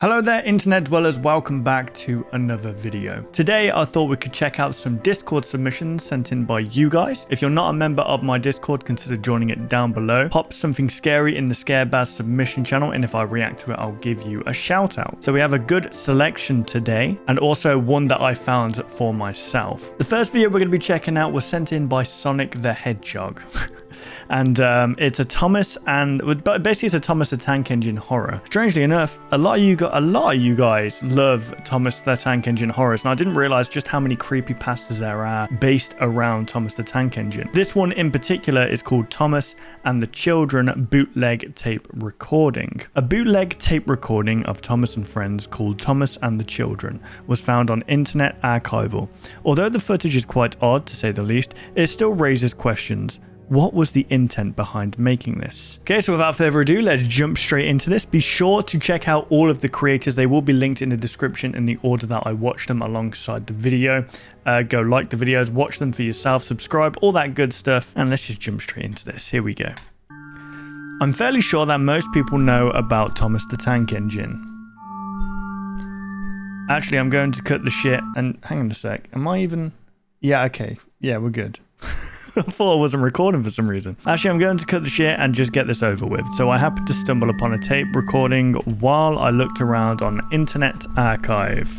Hello there internet dwellers, welcome back to another video. Today I thought we could check out some Discord submissions sent in by you guys. If you're not a member of my Discord, consider joining it down below. Pop something scary in the Scarebaz submission channel, and if I react to it, I'll give you a shout out. So we have a good selection today, and also one that I found for myself. The first video we're going to be checking out was sent in by Sonic the Hedgehog. And it's a Thomas, and basically it's a Thomas the Tank Engine horror. Strangely enough, a lot of you guys love Thomas the Tank Engine horrors, and I didn't realize just how many creepypastas there are based around Thomas the Tank Engine. This one in particular is called Thomas and the Children Bootleg Tape Recording. A bootleg tape recording of Thomas and Friends called Thomas and the Children was found on Internet Archival. Although the footage is quite odd to say the least, it still raises questions. What was the intent behind making this? Okay, so without further ado, let's jump straight into this. Be sure to check out all of the creators. They will be linked in the description in the order that I watched them alongside the video. Go like the videos, watch them for yourself, subscribe, all that good stuff. And let's just jump straight into this. Here we go. I'm fairly sure that most people know about Thomas the Tank Engine. Actually, I'm going to cut the shit and hang on a sec. Am I even... Yeah, okay. Yeah, we're good. I thought I wasn't recording for some reason. Actually, I'm going to cut the shit and just get this over with. So I happened to stumble upon a tape recording while I looked around on Internet Archive.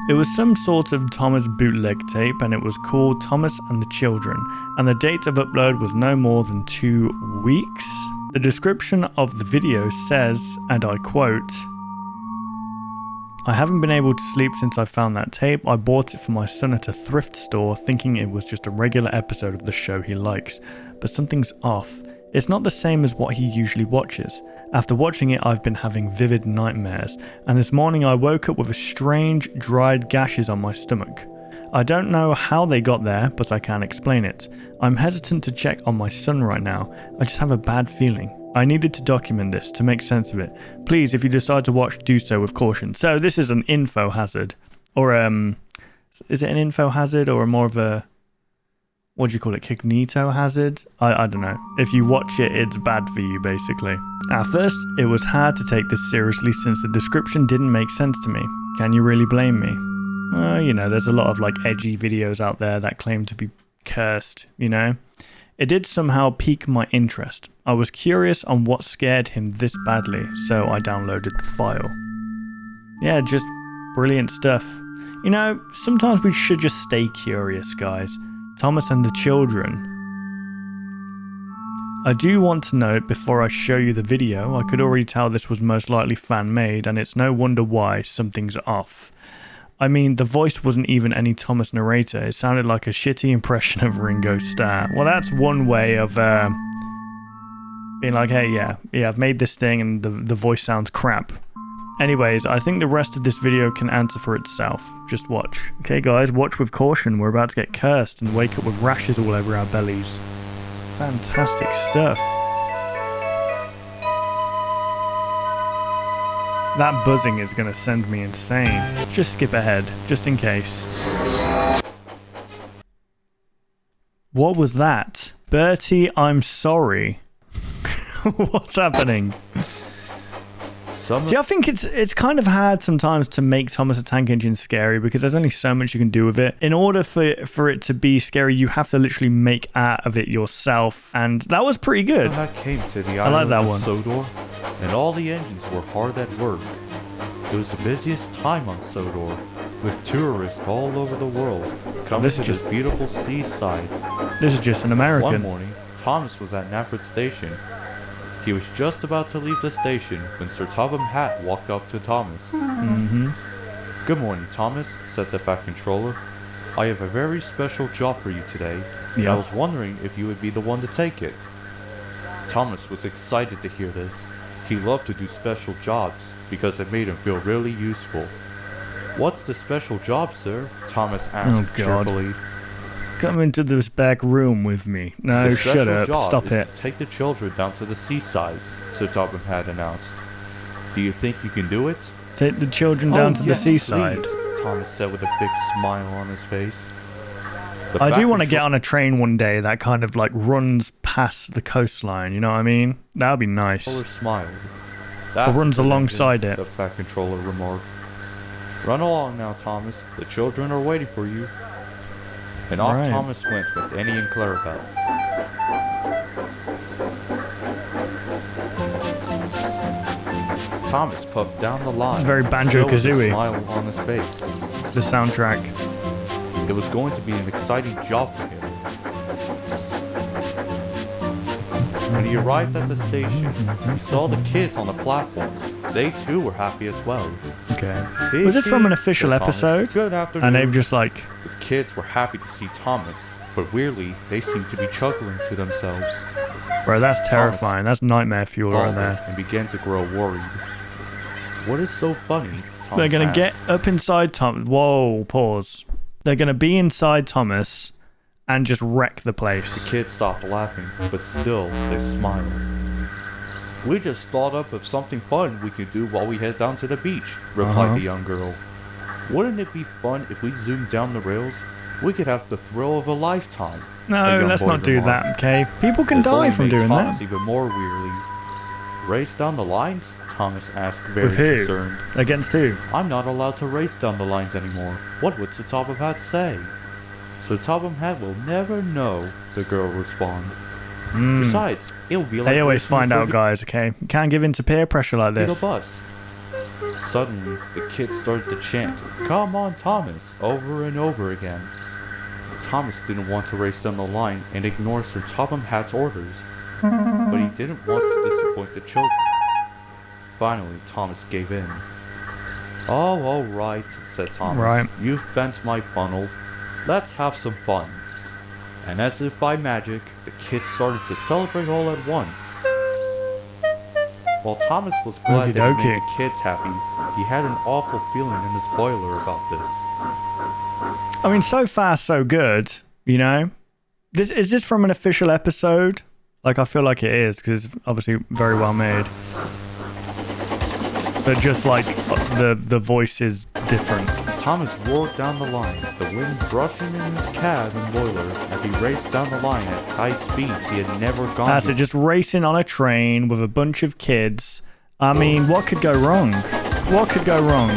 It was some sort of Thomas bootleg tape, and it was called Thomas and the Children, and the date of upload was no more than 2 weeks. The description of the video says, and I quote, "I haven't been able to sleep since I found that tape. I bought it for my son at a thrift store thinking it was just a regular episode of the show he likes. But something's off. It's not the same as what he usually watches. After watching it, I've been having vivid nightmares. And this morning I woke up with strange dried gashes on my stomach. I don't know how they got there, but I can't explain it. I'm hesitant to check on my son right now. I just have a bad feeling. I needed to document this to make sense of it. Please, if you decide to watch, do so with caution." So this is an info hazard. Or, is it an info hazard or more of a, what do you call it, cognito hazard? I don't know. If you watch it, it's bad for you, basically. At first, it was hard to take this seriously since the description didn't make sense to me. Can you really blame me? Well, you know, there's a lot of like edgy videos out there that claim to be cursed, you know? It did somehow pique my interest. I was curious on what scared him this badly, so I downloaded the file. Yeah, just brilliant stuff. You know, sometimes we should just stay curious, guys. Thomas and the Children. I do want to note before I show you the video, I could already tell this was most likely fan-made, and it's no wonder why something's off. I mean, the voice wasn't even any Thomas narrator. It sounded like a shitty impression of Ringo Starr. Well, that's one way of being like, hey, yeah, I've made this thing and the voice sounds crap. Anyways, I think the rest of this video can answer for itself. Just watch. Okay, guys, watch with caution. We're about to get cursed and wake up with rashes all over our bellies. Fantastic stuff. That buzzing is going to send me insane. Just skip ahead, just in case. What was that? Bertie, I'm sorry. What's happening? See, I think it's kind of hard sometimes to make Thomas the Tank Engine scary because there's only so much you can do with it. In order for it to be scary, you have to literally make art of it yourself, and that was pretty good. When I came to the I like that one. Sodor, and all the engines were hard at work. It was the busiest time on Sodor, with tourists all over the world coming to this beautiful seaside. This is just an American. One morning, Thomas was at Nafford Station. He was just about to leave the station when Sir Topham Hatt walked up to Thomas. "Good morning, Thomas," said the Fat Controller. "I have a very special job for you today. I was wondering if you would be the one to take it." Thomas was excited to hear this. He loved to do special jobs because it made him feel really useful. "What's the special job, sir?" Thomas asked carefully. Come into this back room with me. No, shut up. Stop it. Take the children down to the seaside, Sir Topham had announced. "Do you think you can do it?" Take the children down to the seaside. Please, Thomas said with a big smile on his face. I do want to get on a train one day that kind of like runs past the coastline, you know what I mean? That would be nice. Smiled. That's runs the alongside engine, it. the Fat Controller remarked. Run along now, Thomas. The children are waiting for you. And off Right. Thomas went with Annie and Clarabelle. Thomas puffed down the line. It's very with a Banjo-Kazooie. smile on his face. The soundtrack. It was going to be an exciting job for him. When he arrived at the station, he saw the kids on the platform. They too were happy as well. Okay. "Hey, Was this from an kids," official said Thomas. episode? Good afternoon. And they've just like... The kids were happy to see Thomas, but weirdly, they seemed to be chuckling to themselves. Bro, that's terrifying. That's nightmare fuel right Followed there. and began to grow worried. What is so funny? Thomas They're going to asked. get up inside Thomas. Whoa, pause. They're going to be inside Thomas and just wreck the place. The kids stopped laughing, but still, they smiled. We just thought up of something fun we could do while we head down to the beach, replied the young girl. Wouldn't it be fun if we zoomed down the rails? We could have the thrill of a lifetime. The No, young let's boy not do remarked. that, okay? People can This die only from made doing Thomas that. even more wearily. Race down the lines? Thomas asked, very With who? concerned. Against who? I'm not allowed to race down the lines anymore. What would Sir Topham Hatt say? Sir Topham Hatt will never know, the girl responded. Besides, it will be like They always racing find for out, guys, okay? You can't give in to peer pressure like the this. bus. Suddenly, the kids started to chant, "Come on, Thomas," over and over again. Thomas didn't want to race down the line and ignore Sir Topham Hatt's orders, but he didn't want to disappoint the children. Finally, Thomas gave in. "Oh, all right," said Thomas. Right. "You've bent my funnel. Let's have some fun." And as if by magic, the kids started to celebrate all at once. While Thomas was glad that he made the kids happy, he had an awful feeling in his boiler about this. I mean, so far, so good, you know? Is this from an official episode? Like, I feel like it is, because it's obviously very well made. But just like, the voice is different. Thomas roared down the line, the wind brushing in his cab and boiler as he raced down the line at high speeds he had never gone That's it, just racing on a train with a bunch of kids. I mean, what could go wrong? What could go wrong?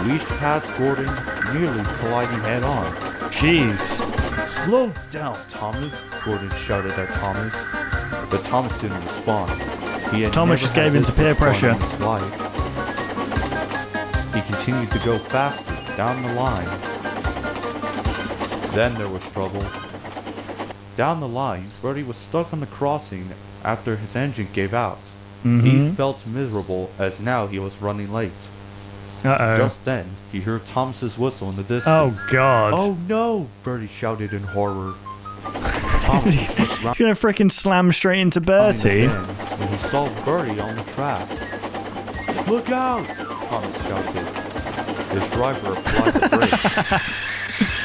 He reached past Gordon, nearly colliding head on. Jeez. "Slow down, Thomas," Gordon shouted at Thomas. But Thomas didn't respond. He had Thomas never just had gave in this to peer much fun pressure. in his life. He continued to go faster down the line. Then there was trouble. Down the line, Bertie was stuck on the crossing after his engine gave out. He felt miserable as now he was running late. Uh-oh. Just then, he heard Thomas's whistle in the distance. Oh, God. "Oh no!" Bertie shouted in horror. Thomas looked round You're gonna freaking slam straight into Bertie? again when he saw Bertie on the track. "Look out!" Thomas shouted. His driver applied the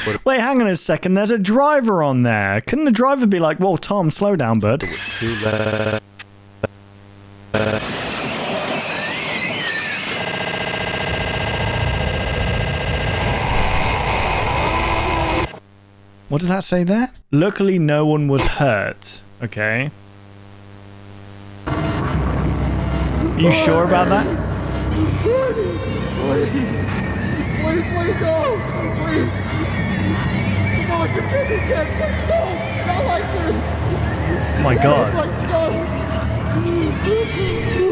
brakes. Wait, hang on a second. There's a driver on there. Couldn't the driver be like, "Whoa, Tom, slow down, bud"? It was too late. What did that say there? Luckily, no one was hurt. Okay. Are you sure about that? Please, no, please. Come on, forgive me, kid. Please, no, not like this. Oh my God.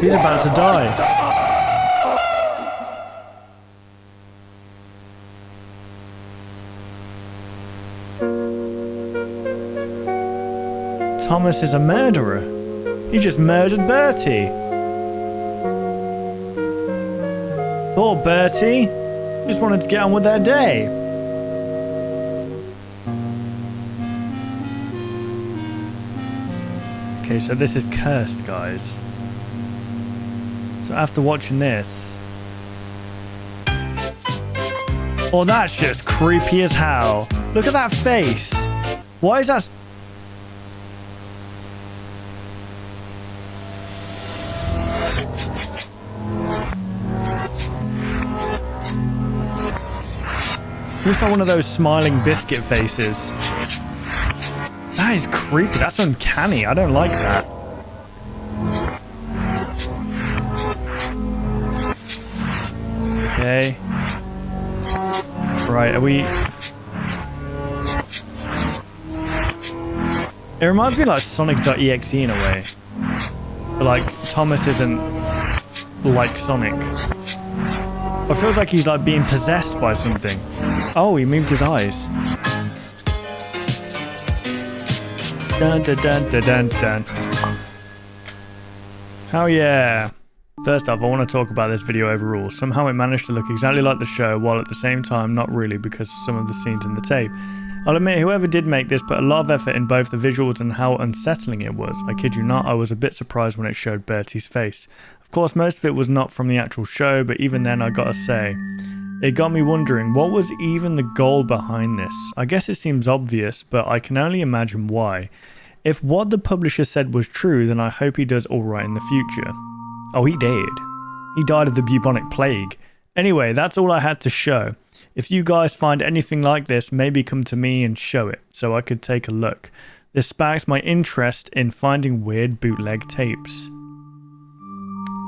He's about to die. Thomas is a murderer. He just murdered Bertie. Poor Bertie. Just wanted to get on with their day. Okay, so this is cursed, guys. So after watching this... Oh, that's just creepy as hell. Look at that face. Why is that... Looks like one of those smiling biscuit faces. That is creepy. That's uncanny. I don't like that. Okay. Right, are we... It reminds me of like Sonic.exe in a way. But like, Thomas isn't like Sonic. It feels like he's like being possessed by something. Oh, he moved his eyes. Dun dun dun dun dun dun. Hell yeah. First off, I want to talk about this video overall. Somehow it managed to look exactly like the show, while at the same time not really, because some of the scenes in the tape. I'll admit, whoever did make this put a lot of effort in both the visuals and how unsettling it was. I kid you not, I was a bit surprised when it showed Bertie's face. Of course, most of it was not from the actual show, but even then I gotta say, it got me wondering, what was even the goal behind this? I guess it seems obvious, but I can only imagine why. If what the publisher said was true, then I hope he does alright in the future. Oh, he did. He died of the bubonic plague. Anyway, that's all I had to show. If you guys find anything like this, maybe come to me and show it, so I could take a look. This sparks my interest in finding weird bootleg tapes.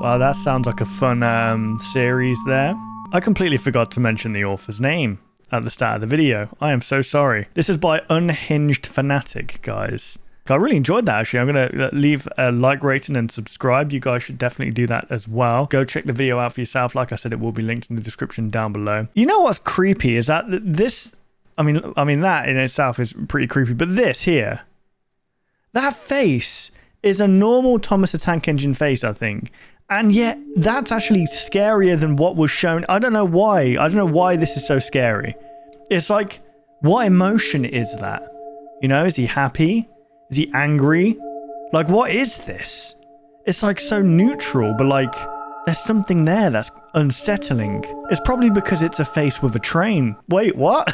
Wow, that sounds like a fun series there. I completely forgot to mention the author's name at the start of the video. I am so sorry. This is by Unhinged Fanatic, guys. I really enjoyed that, actually. I'm going to leave a like rating and subscribe. You guys should definitely do that as well. Go check the video out for yourself. Like I said, it will be linked in the description down below. You know what's creepy is that this... I mean that in itself is pretty creepy. But this here... That face is a normal Thomas the Tank Engine face, I think. And yet, that's actually scarier than what was shown. I don't know why. I don't know why this is so scary. It's like, what emotion is that? You know, is he happy? Is he angry? Like, what is this? It's like so neutral, but like, there's something there that's unsettling. It's probably because it's a face with a train. Wait, what?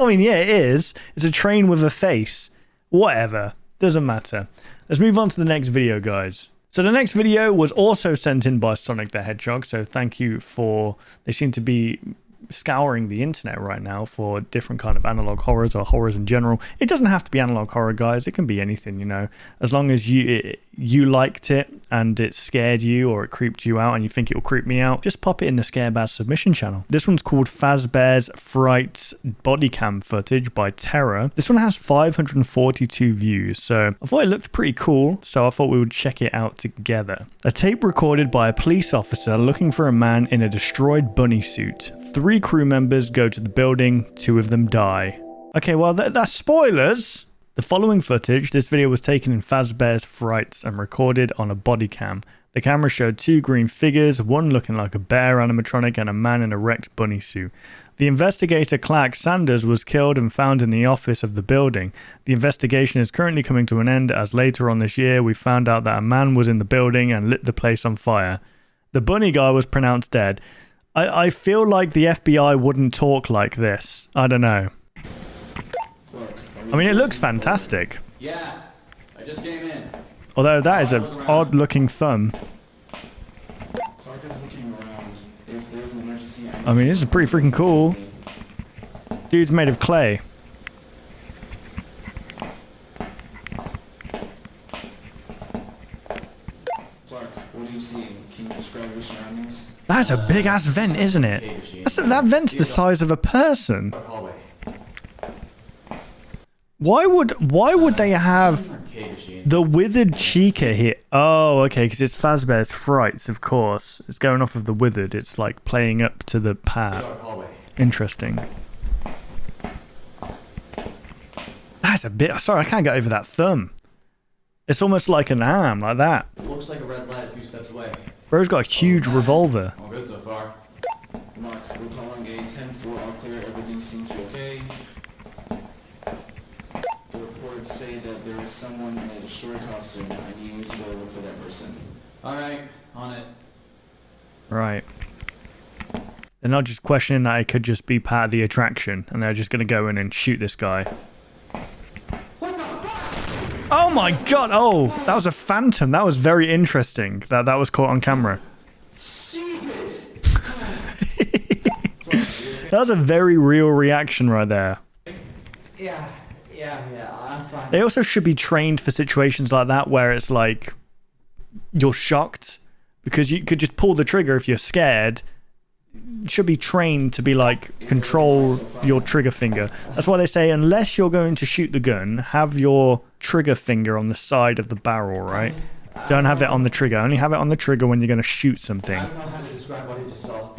I mean, yeah, it is. It's a train with a face. Whatever. Doesn't matter. Let's move on to the next video, guys. So the next video was also sent in by Sonic the Hedgehog. So thank you for... They seem to be scouring the internet right now for different kind of analog horrors or horrors in general. It doesn't have to be analog horror, guys. It can be anything, you know. As long as you liked it and it scared you or it creeped you out and you think it will creep me out, just pop it in the Scarebaz submission channel. This one's called Fazbear's Frights Bodycam Footage by Terror. This one has 542 views, so I thought it looked pretty cool, so I thought we would check it out together. A tape recorded by a police officer looking for a man in a destroyed bunny suit. 3 crew members go to the building, 2 of them die. Okay, well, that's spoilers! The following footage, this video was taken in Fazbear's Frights and recorded on a body cam. The camera showed 2 green figures, one looking like a bear animatronic and a man in a wrecked bunny suit. The investigator Clark Sanders was killed and found in the office of the building. The investigation is currently coming to an end as later on this year we found out that a man was in the building and lit the place on fire. The bunny guy was pronounced dead. I feel like the FBI wouldn't talk like this. I don't know. I mean, it looks fantastic. Yeah, I just came in. Although that is an odd looking thumb. I mean, this is pretty freaking cool. Dude's made of clay. Clark, what do you see? Can you describe your surroundings? That's a big ass vent, isn't it? That vent's the size of a person. Why would they have the withered Chica here? Oh, okay, because it's Fazbear's Frights, of course. It's going off of the withered. It's like playing up to the part. Interesting. That's a bit... Sorry, I can't get over that thumb. It's almost like an arm, like that. Looks like a red light a few steps away. Bro's got a huge revolver. All good so far. Mark, we're calling a 10-4 all clear. Everything seems to be okay. The reports say that there is someone in a destroyed costume. I need you to go look for that person. Alright, on it. Right. They're not just questioning that it could just be part of the attraction, and they're just going to go in and shoot this guy. What the fuck? Oh my god! Oh, that was a phantom. That was very interesting. That was caught on camera. Jesus! That was a very real reaction right there. Yeah, I'm fine. They also should be trained for situations like that where it's like you're shocked, because you could just pull the trigger if you're scared. You should be trained to be like, control your trigger finger. That's why they say, unless you're going to shoot the gun, have your trigger finger on the side of the barrel, right? Don't have it on the trigger. Only have it on the trigger when you're going to shoot something. I don't know how to describe what I just saw.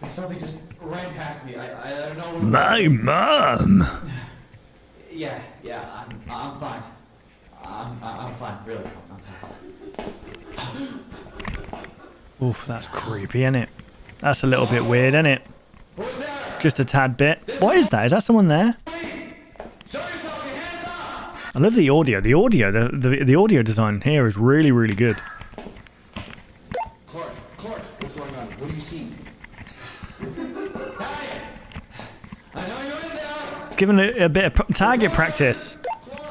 Something just ran past me. I don't know what. My mom. Yeah, I'm fine. I'm fine, really. I'm fine. Oof, that's creepy, isn't it? That's a little bit weird, isn't it? Who's there? Just a tad bit. What is that? Is that someone there? Show yourself, your hands up! I love the audio. The audio design here is really, really good. Clark, what's going on? What do you see? Hey! I know you're in there! It's giving a bit of target practice.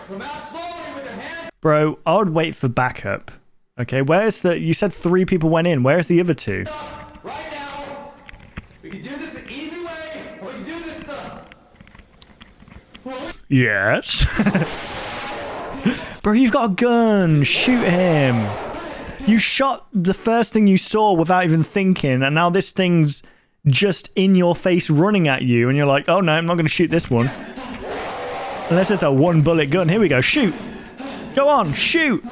Come out slowly with your hands. Bro, I would wait for backup. Okay, where's the... You said 3 people went in. Where's the other 2? Right now! We can do this the easy way, or we can do this the... Yes. Bro, you've got a gun. Shoot him. You shot the first thing you saw without even thinking, and now this thing's just in your face running at you, and you're like, oh no, I'm not going to shoot this one. Unless it's a 1-bullet gun. Here we go. Shoot. Go on. Shoot.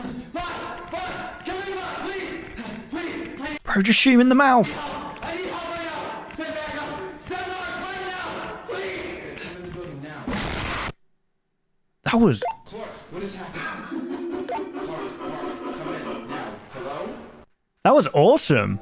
Bro, just shoot him in the mouth. I need help right now! Step back up! Step up right now! Please! I'm in the building now. That was... Clark, what is happening? Clark, come in now. Hello? That was awesome.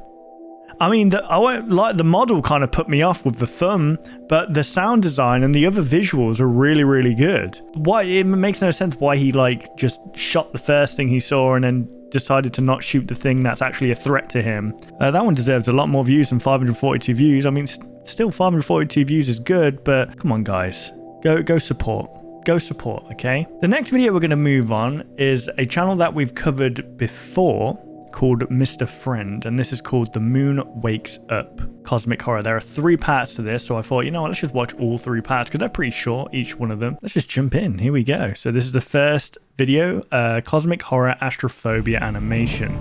I mean, the model kind of put me off with the thumb, but the sound design and the other visuals are really, really good. Why it makes no sense why he like just shot the first thing he saw and then decided to not shoot the thing that's actually a threat to him. That one deserves a lot more views than 542 views. I mean, still 542 views is good, but come on, guys, go support. Go support, okay? The next video we're going to move on is a channel that we've covered before, called Mr. Friend, and this is called The Moon Wakes Up Cosmic Horror. There are 3 parts to this, so I thought, you know what, let's just watch all 3 parts because they're pretty short, each one of them. Let's just jump in. Here we go. So this is the first video, Cosmic Horror Astrophobia animation.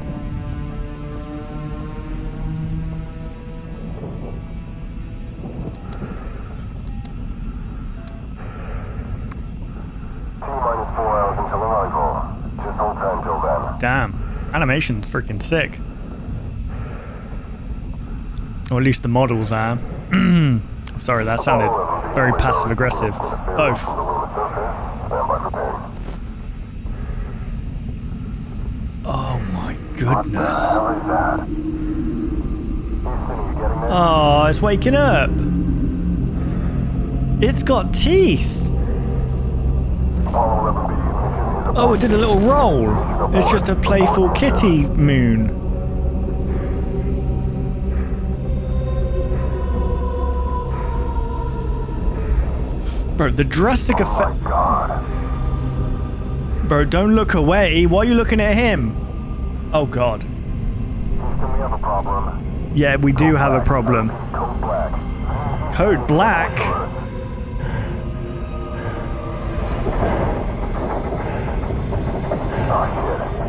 T-minus 4 hours until arrival. Just hold tight until then. Damn. Animation's freaking sick. Or at least the models are. I'm sorry, that sounded very passive aggressive. Both. Oh my goodness. Oh, it's waking up. It's got teeth. Oh, it did a little roll. It's just a playful kitty moon. Bro, the drastic effect. Bro, don't look away. Why are you looking at him? Oh, God. Yeah, we do have a problem. Code black?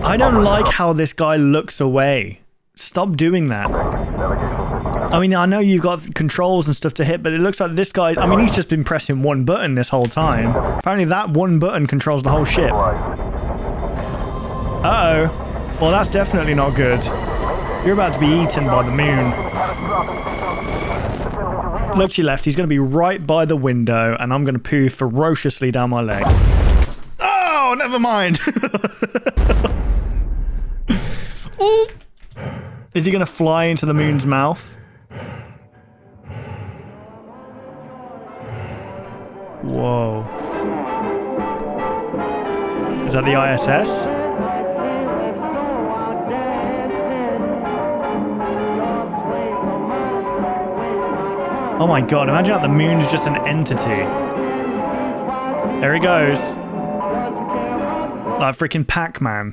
I don't like how this guy looks away. Stop doing that. I mean, I know you got controls and stuff to hit, but it looks like this guy... I mean, he's just been pressing one button this whole time. Apparently that one button controls the whole ship. Uh-oh. Well, that's definitely not good. You're about to be eaten by the moon. Look to your left. He's going to be right by the window, and I'm going to poo ferociously down my leg. Oh, never mind. Ooh. Is he going to fly into the moon's mouth? Whoa. Is that the ISS? Oh my god, imagine that the moon's just an entity. There he goes. Like freaking Pac-Man.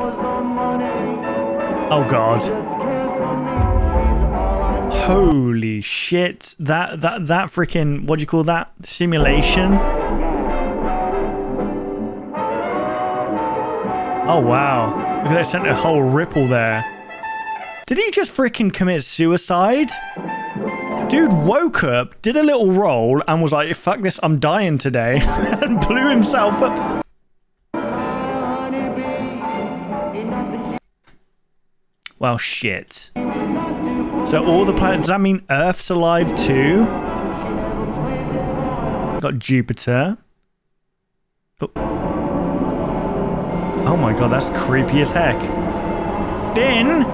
Oh god. Holy shit. That freaking, what do you call that? Simulation? Oh wow. Look at that, sent a whole ripple there. Did he just freaking commit suicide? Dude woke up, did a little roll, and was like, fuck this, I'm dying today. And blew himself up. Well, shit. So all the planets, does that mean Earth's alive too? Got Jupiter. Oh my god, that's creepy as heck. Finn!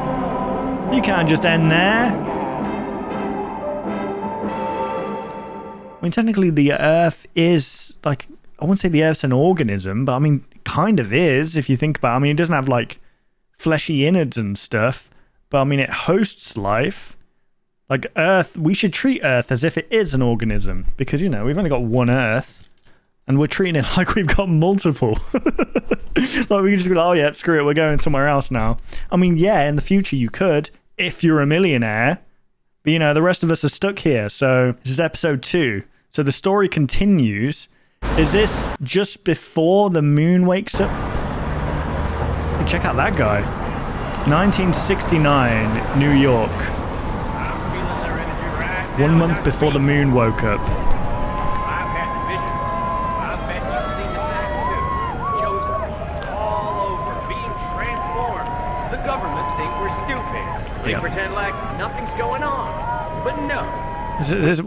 You can't just end there. I mean, technically the Earth is, like, I wouldn't say the Earth's an organism, but I mean, kind of is, if you think about it. I mean, it doesn't have, like, fleshy innards and stuff, but I mean, it hosts life. Like, Earth, we should treat Earth as if it is an organism, because, you know, we've only got one Earth. And we're treating it like we've got multiple. Like, we can just be like, oh yeah, screw it, we're going somewhere else now. I mean, yeah, in the future you could, if you're a millionaire. But, you know, the rest of us are stuck here. So, this is episode 2. So, the story continues. Is this just before the moon wakes up? Hey, check out that guy. 1969, New York. 1 month before the moon woke up. They pretend like nothing's going on, but no.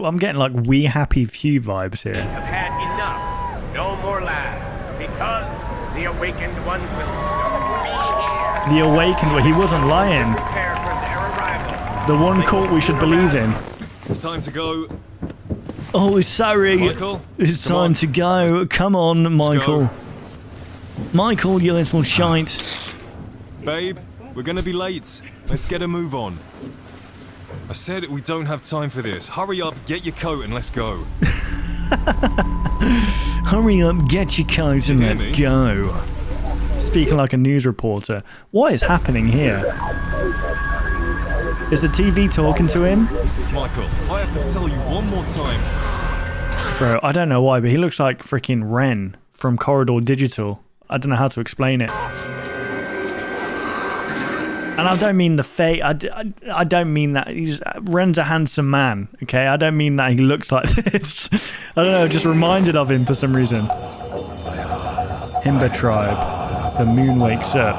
I'm getting like We Happy Few vibes here. We have had enough. No more lies, because the awakened ones will soon be here. The awakened one, he wasn't lying. Prepare for their arrival. The one cult we should believe in. It's time to go. Oh, sorry. Michael, it's time to go. Come on, Michael. Go. Michael, you little shite. Babe, we're gonna be late. Let's get a move on. I said we don't have time for this. Hurry up, get your coat and let's go. Hurry up, get your coat and let's me? go. Speaking like a news reporter. What is happening here? Is the TV talking to him? Michael, I have to tell you one more time. Bro, I don't know why, but he looks like freaking Ren from Corridor Digital. I don't know how to explain it. And I don't mean the face. I don't mean that. Ren's a handsome man, okay? I don't mean that he looks like this. I don't know, just reminded of him for some reason. Himba tribe. The moon wakes up.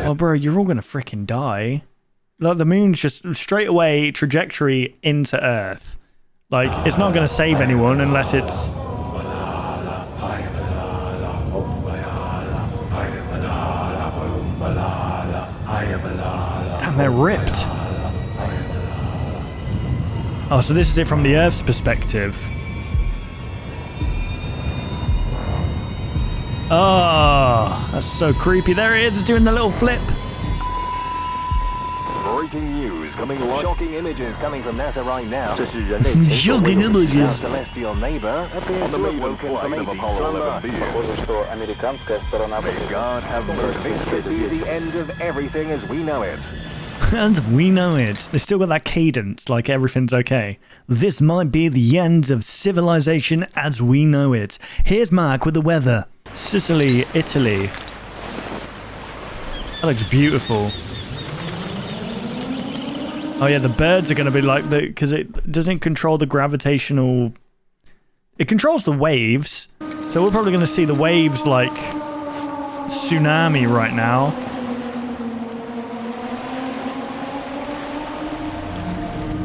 Oh, bro, you're all gonna freaking die. Like, the moon's just straight away trajectory into Earth. Like, it's not gonna save anyone unless it's... Damn, they're ripped. Oh, so this is it from the Earth's perspective. Oh, that's so creepy. There it is, it's doing the little flip. Breaking news coming live. Shocking images coming from NASA right now. Shocking images. Celestial neighbor appears to have woken from a deep slumber. May God have mercy. This could be the end of everything as we know it. And we know it. They still got that cadence, like everything's okay. This might be the end of civilization as we know it. Here's Mark with the weather. Sicily, Italy. That looks beautiful. Oh yeah, the birds are going to be like the... Because it doesn't control the gravitational... It controls the waves. So we're probably going to see the waves like... Tsunami right now.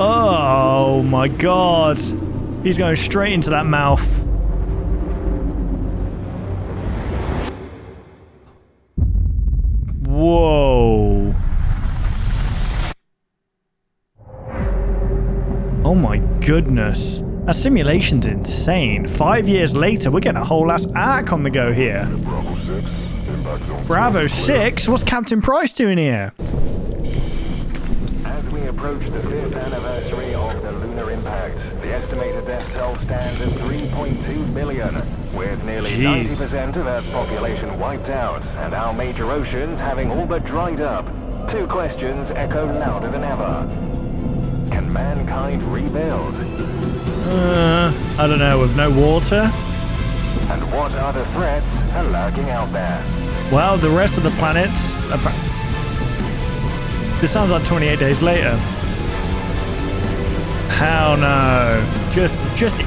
Oh my god. He's going straight into that mouth. Whoa. Oh my goodness. That simulation's insane. 5 years later, we're getting a whole ass arc on the go here. Bravo 6? What's Captain Price doing here? As we approach the 5th anniversary of the lunar impact, the estimated death toll stands at 3.2 million, with nearly 90% of Earth's population wiped out, and our major oceans having all but dried up. Two questions echo louder than ever. Can mankind rebuild? I don't know, with no water? And what other threats are lurking out there? Well, the rest of the planets... This sounds like 28 days later. Hell no. Just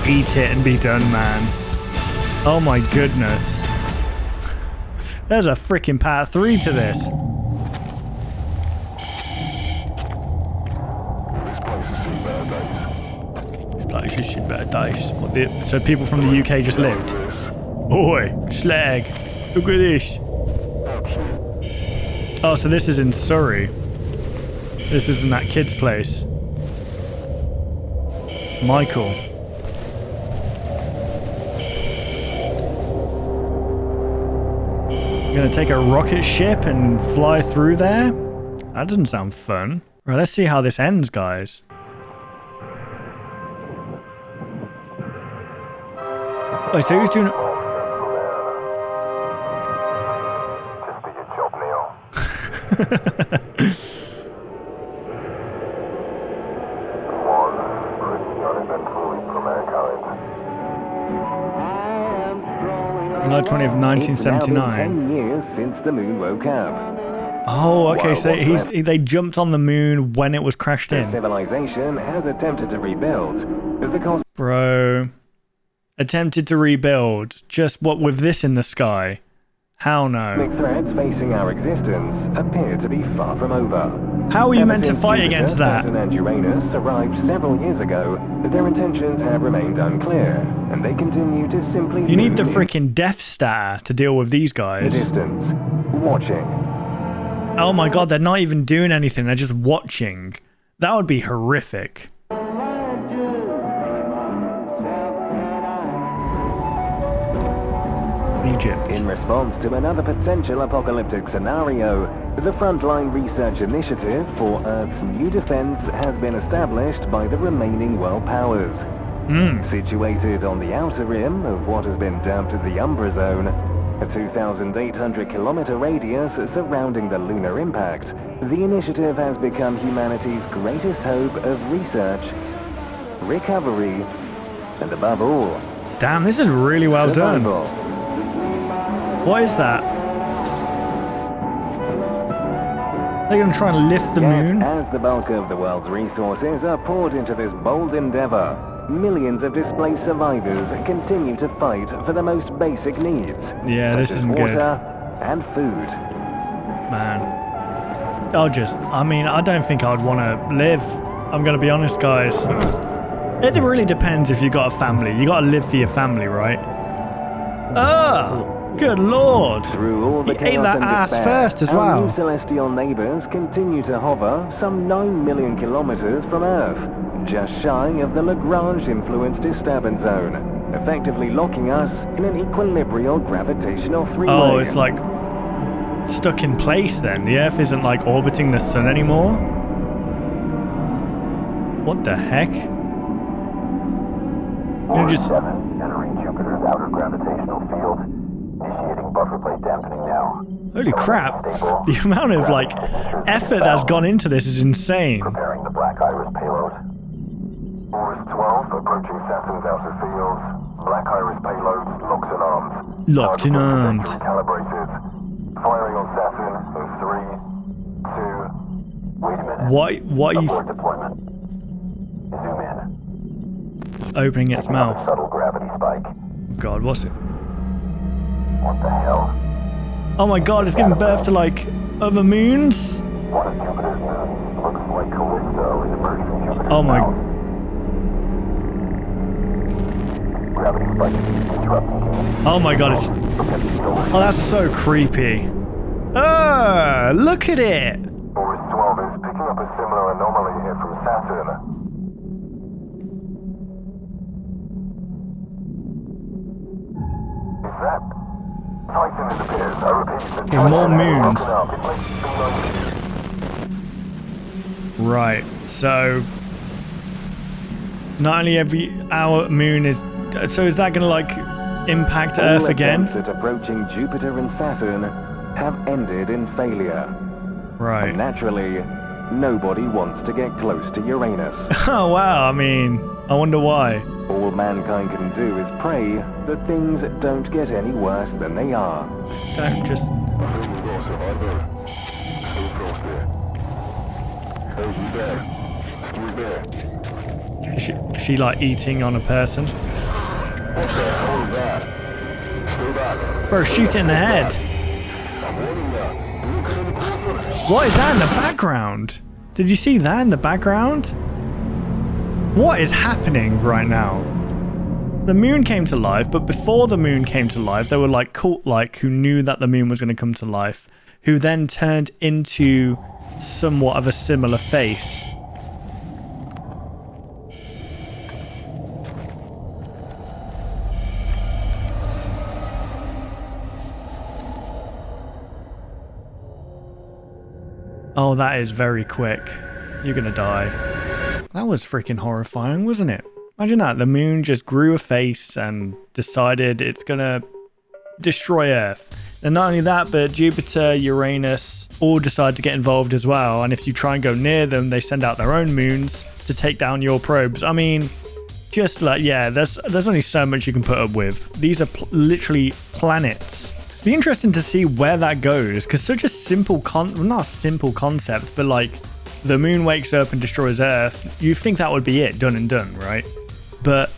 eat it and be done, man. Oh my goodness. There's a freaking part 3 to this. This place has seen better days. So people from the UK just lived? Oi, slag. Look at this. Oh, so this is in Surrey. This isn't that kid's place. Michael. You're gonna take a rocket ship and fly through there? That doesn't sound fun. Right, let's see how this ends, guys. Wait, so who's doing it? July 20th, 1979. 10 years since the moon woke up. Oh, okay, so they jumped on the moon when it was crashed in. Civilization has attempted to rebuild. Bro. Attempted to rebuild. Just what with this in the sky? How no? The threats facing our existence appear to be far from over. How are you meant to fight against that? Saturn and Uranus arrived several years ago, but their intentions have remained unclear, and they continue to simply... You need the freaking Death Star to deal with these guys. Distance, watching. Oh my god, they're not even doing anything, they're just watching. That would be horrific. Egypt. In response to another potential apocalyptic scenario, the Frontline Research Initiative for Earth's new defense has been established by the remaining world powers. Situated on the outer rim of what has been dubbed the Umbra Zone, a 2,800-kilometer radius surrounding the lunar impact, the initiative has become humanity's greatest hope of research, recovery, and above all... Damn, this is really well survival. done. What is that? They're going to try and lift the moon? As the bulk of the world's resources are poured into this bold endeavor, millions of displaced survivors continue to fight for the most basic needs. Yeah, this isn't good. Water and food. Man. I don't think I'd want to live. I'm going to be honest, guys. It really depends if you got a family. You got to live for your family, right? Good lord! Through all the he ate that ass first as well. Our new celestial neighbors continue to hover some 9 million kilometers from Earth, just shy of the Lagrange-influenced disturbance zone, effectively locking us in an equilibrial gravitational three-way. Oh, it's like stuck in place then. The Earth isn't like orbiting the sun anymore? What the heck? You just... entering Jupiter's outer gravitational field. Initiating buffer plate dampening now. Holy crap. The amount of, like, effort that's gone into this is insane. Preparing the Black Iris payload. Oris 12 approaching Saturn's outer field. Black Iris payload locked and armed. Locked and armed. Calibrated. Firing on Saturn in 3, 2... Wait a minute. What are you... Abort deployment. Zoom in. Opening its mouth. Subtle gravity spike. God, what's it? What the hell? Oh my god, it's giving birth to, like, other moons? One of Jupiter's moons looks like Callisto is emerging from Jupiter's Oh my... mouth. Gravity spike interrupting. Oh my god, it's... Oh, that's so creepy. Look at it! Oris 12 is picking up a similar anomaly here from Saturn. Is that... Titan it appears. I repeat, the Okay, more Titan has moons. broken up. It makes me Right, so... Not only every hour moon is... So is that gonna, like, impact Earth All again? attempts at approaching Jupiter and Saturn have ended in failure. Right. And naturally, nobody wants to get close to Uranus. Oh wow, I mean, I wonder why. All mankind can do is pray that things don't get any worse than they are. Is she like eating on a person? Bro, shoot it in the head. What is that in the background? Did you see that in the background? What is happening right now? The moon came to life, but before the moon came to life, there were like cult-like who knew that the moon was going to come to life, who then turned into somewhat of a similar face. Oh, that is very quick. You're gonna die. That was freaking horrifying, wasn't it? Imagine that. The moon just grew a face and decided it's gonna destroy Earth. And not only that, but Jupiter, Uranus all decide to get involved as well. And if you try and go near them, they send out their own moons to take down your probes. I mean, just like, yeah, there's only so much you can put up with. These are literally planets. Be interesting to see where that goes, because such a simple not a simple concept, but like the moon wakes up and destroys Earth. You'd think that would be it, done and done, right? But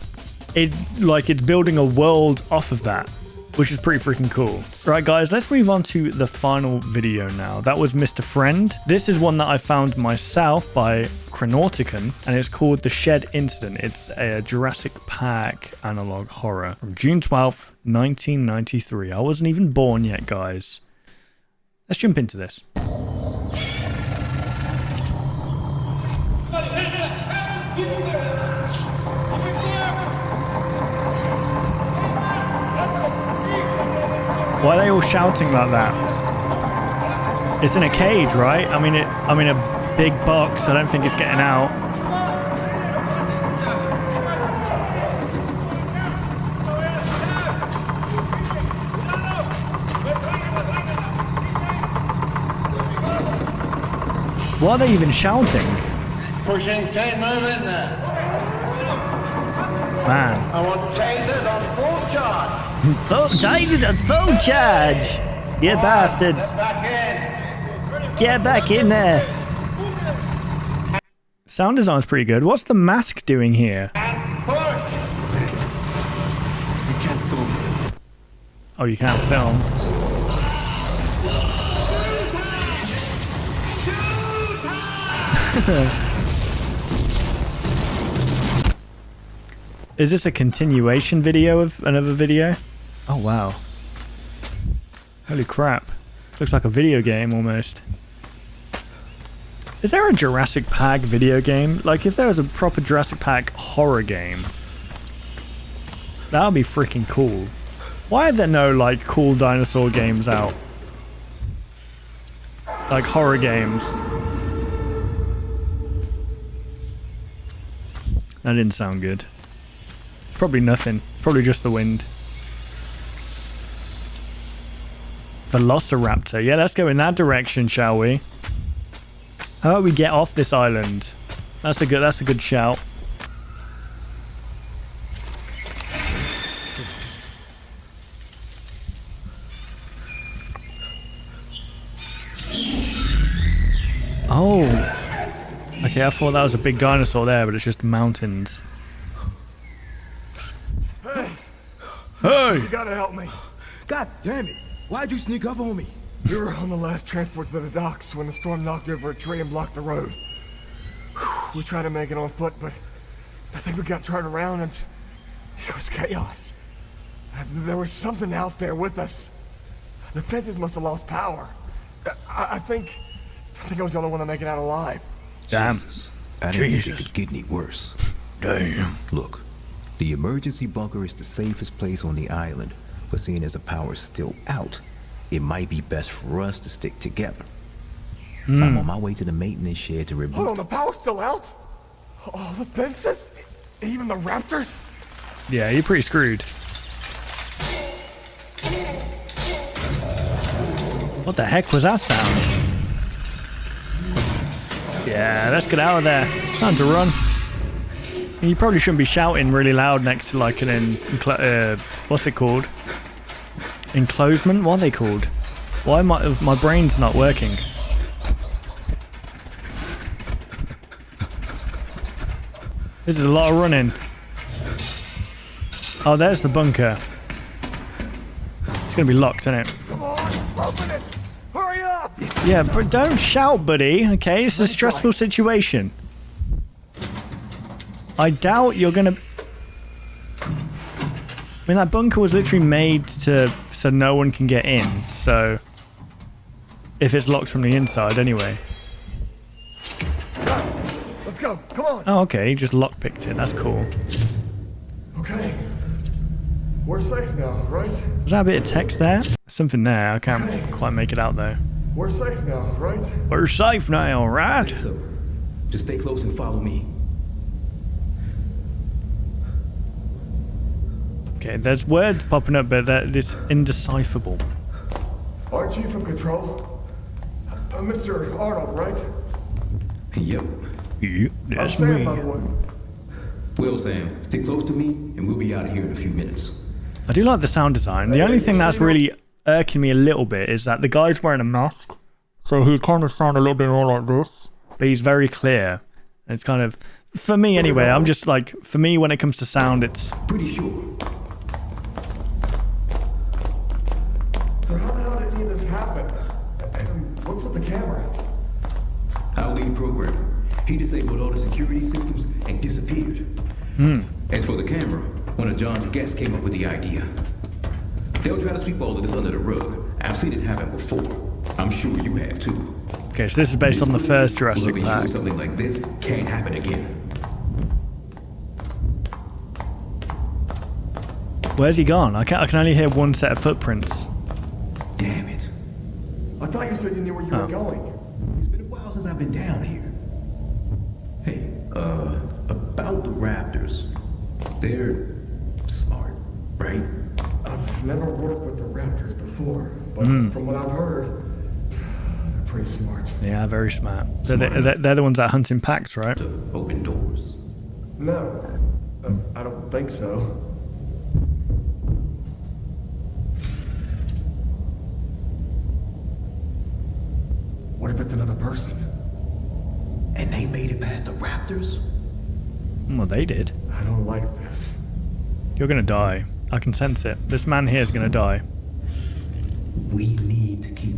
it's building a world off of that, which is pretty freaking cool. Right, guys, let's move on to the final video now. That was Mr. Friend. This is one that I found myself by Chronautican, and it's called The Shed Incident. It's a Jurassic Park analog horror from June 12th, 1993. I wasn't even born yet, guys. Let's jump into this. Why are they all shouting like that? It's in a cage, right? I'm in a big box. I don't think it's getting out. Why are they even shouting? Pushing, take movement there. Man. I want tasers on full charge. Tasers on full charge. You bastards. Get back in there. Sound design's pretty good. What's the mask doing here? Oh, you can't film. Is this a continuation video of another video? Oh, wow. Holy crap. Looks like a video game almost. Is there a Jurassic Park video game? Like, if there was a proper Jurassic Park horror game, that would be freaking cool. Why are there no, like, cool dinosaur games out? Like, horror games. That didn't sound good. It's probably nothing. It's probably just the wind. Velociraptor. Yeah, let's go in that direction, shall we? How about we get off this island? That's a good shout. Oh. Okay, I thought that was a big dinosaur there, but it's just mountains. Hey! You gotta help me. God damn it. Why'd you sneak up on me? We were on the last transport to the docks when the storm knocked over a tree and blocked the road. We tried to make it on foot, but I think we got turned around and it was chaos. There was something out there with us. The fences must have lost power. I think I was the only one to make it out alive. Damn. Jesus. I didn't think it could get any worse. Damn. Look, the emergency bunker is the safest place on the island, but seeing as the power's still out, it might be best for us to stick together. I'm on my way to the maintenance shed to reboot. Hold on, the power's still out? All the fences? Even the raptors? Yeah, you're pretty screwed. What the heck was that sound? Yeah, let's get out of there. Time to run. You probably shouldn't be shouting really loud next to like an what's it called? Enclosement? What are they called? Why my brain's not working? This is a lot of running. Oh, there's the bunker. It's gonna be locked, isn't it? Come on, open it! Hurry up! Yeah, but don't shout, buddy. Okay, it's a stressful situation. I doubt you're gonna... I mean, that bunker was literally made so no one can get in. So, if it's locked from the inside, anyway. Let's go. Come on. Oh, okay. He just lockpicked it. That's cool. Okay. We're safe now, right? Was that a bit of text there? Something there. I can't quite make it out though. We're safe now, right? We're safe now, right? So, just stay close and follow me. Okay, there's words popping up, but it's indecipherable. Aren't you from Control? Mr. Arnold, right? Yep. Yep, I'm that's Sam, me. by the way. Well, Sam, stick close to me, and we'll be out of here in a few minutes. I do like the sound design. The only thing that's really irking me a little bit is that the guy's wearing a mask, so he kind of sounds a little bit more like this, but he's very clear. It's kind of, for me anyway, I'm just like, for me when it comes to sound, it's... Pretty sure. So how the hell did any of this happen? And what's with the camera? Our lead programmer. He disabled all the security systems and disappeared. As for the camera, one of John's guests came up with the idea. They'll try to sweep all of this under the rug. I've seen it happen before. I'm sure you have too. Okay, so this is based on the first Jurassic We'll Park. be sure something like this can't happen again. Where's he gone? I can only hear one set of footprints. Damn it. I thought you said you knew where you were going. It's been a while since I've been down here. Hey, about the raptors. They're smart, right? I've never worked with the raptors before, but from what I've heard, they're pretty smart. Yeah, very smart. So they're the ones that hunt in packs, right? To open doors. No, I don't think so. What if it's another person? And they made it past the raptors? Well, they did. I don't like this. You're gonna die. I can sense it. This man here is gonna die. We need to keep...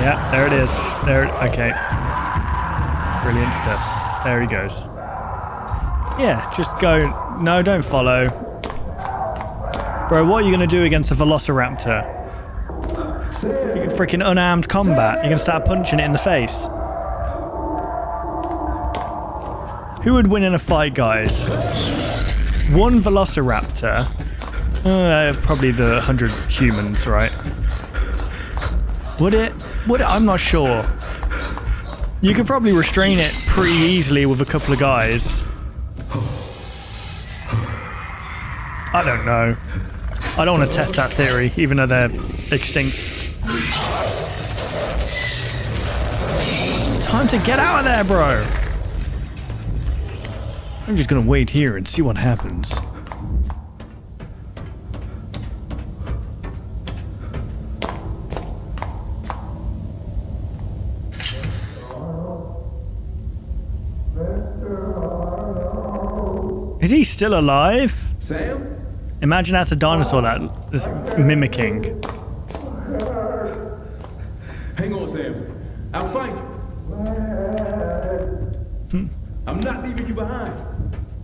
Yeah, there it is. There, okay. Brilliant stuff. There he goes. Yeah, just go. No, don't follow. Bro, what are you gonna do against a velociraptor? You can freaking unarmed combat. You're gonna start punching it in the face. Who would win in a fight, guys? One velociraptor. Probably the 100 humans, right? Would it? I'm not sure. You could probably restrain it pretty easily with a couple of guys. I don't know. I don't want to test that theory, even though they're extinct. Time to get out of there, bro! I'm just gonna wait here and see what happens. Is he still alive? Sam? Imagine that's a dinosaur that is mimicking. Hang on, Sam. I'll find you. I'm not leaving you behind.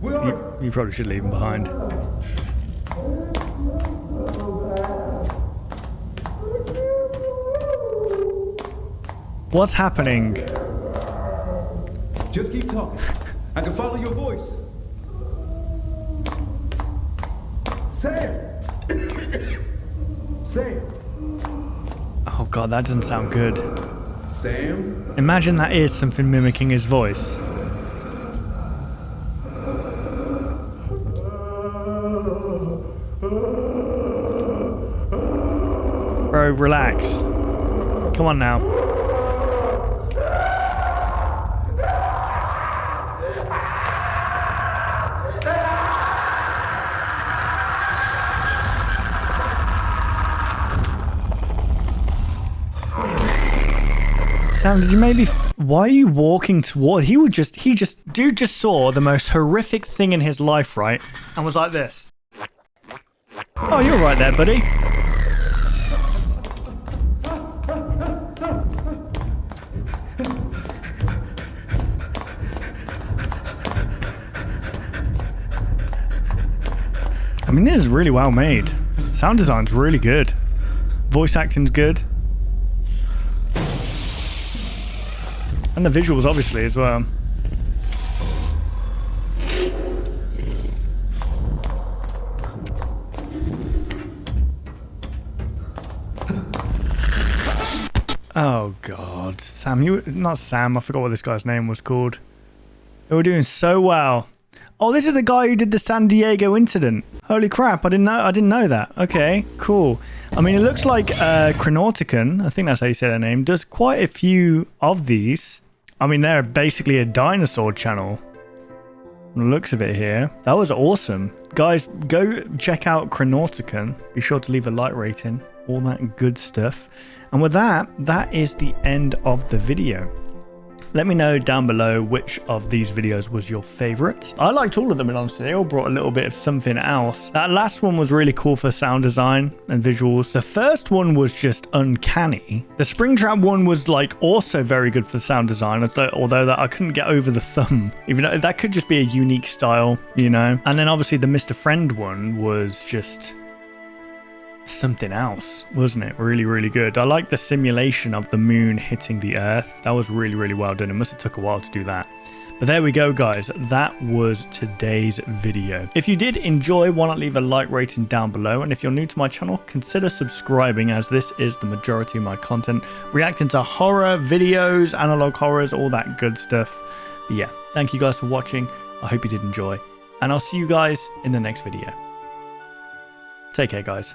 Where are You probably should leave him behind. What's happening? Just keep talking. I can follow your voice. Sam! Sam! Oh god, that doesn't sound good. Sam? Imagine that is something mimicking his voice. Bro, relax. Come on now. Sam, did you maybe... Why are you walking toward... Dude just saw the most horrific thing in his life, right? And was like this. Oh, you're right there, buddy. I mean, this is really well made. Sound design's really good. Voice acting's good. And the visuals, obviously, as well. Oh, God. Sam, not Sam, I forgot what this guy's name was called. They were doing so well. Oh, this is the guy who did the San Diego incident. Holy crap, I didn't know that. Okay, cool. I mean, it looks like Chronauticon, I think that's how you say their name, does quite a few of these. I mean, they're basically a dinosaur channel. From the looks of it here. That was awesome. Guys, go check out Chronauticon. Be sure to leave a like rating. All that good stuff. And with that, that is the end of the video. Let me know down below which of these videos was your favorite. I liked all of them, and honestly, they all brought a little bit of something else. That last one was really cool for sound design and visuals. The first one was just uncanny. The Springtrap one was like also very good for sound design, although that I couldn't get over the thumb. Even though that could just be a unique style, you know. And then obviously the Mr. Friend one was just something else, wasn't it? Really, really good. I like the simulation of the moon hitting the earth. That was really, really well done. It must have took a while to do that. But there we go, guys. That was today's video. If you did enjoy, why not leave a like rating down below? And if you're new to my channel, consider subscribing, as this is the majority of my content, reacting to horror videos, analog horrors, all that good stuff. But yeah, thank you guys for watching. I hope you did enjoy, and I'll see you guys in the next video. Take care, guys.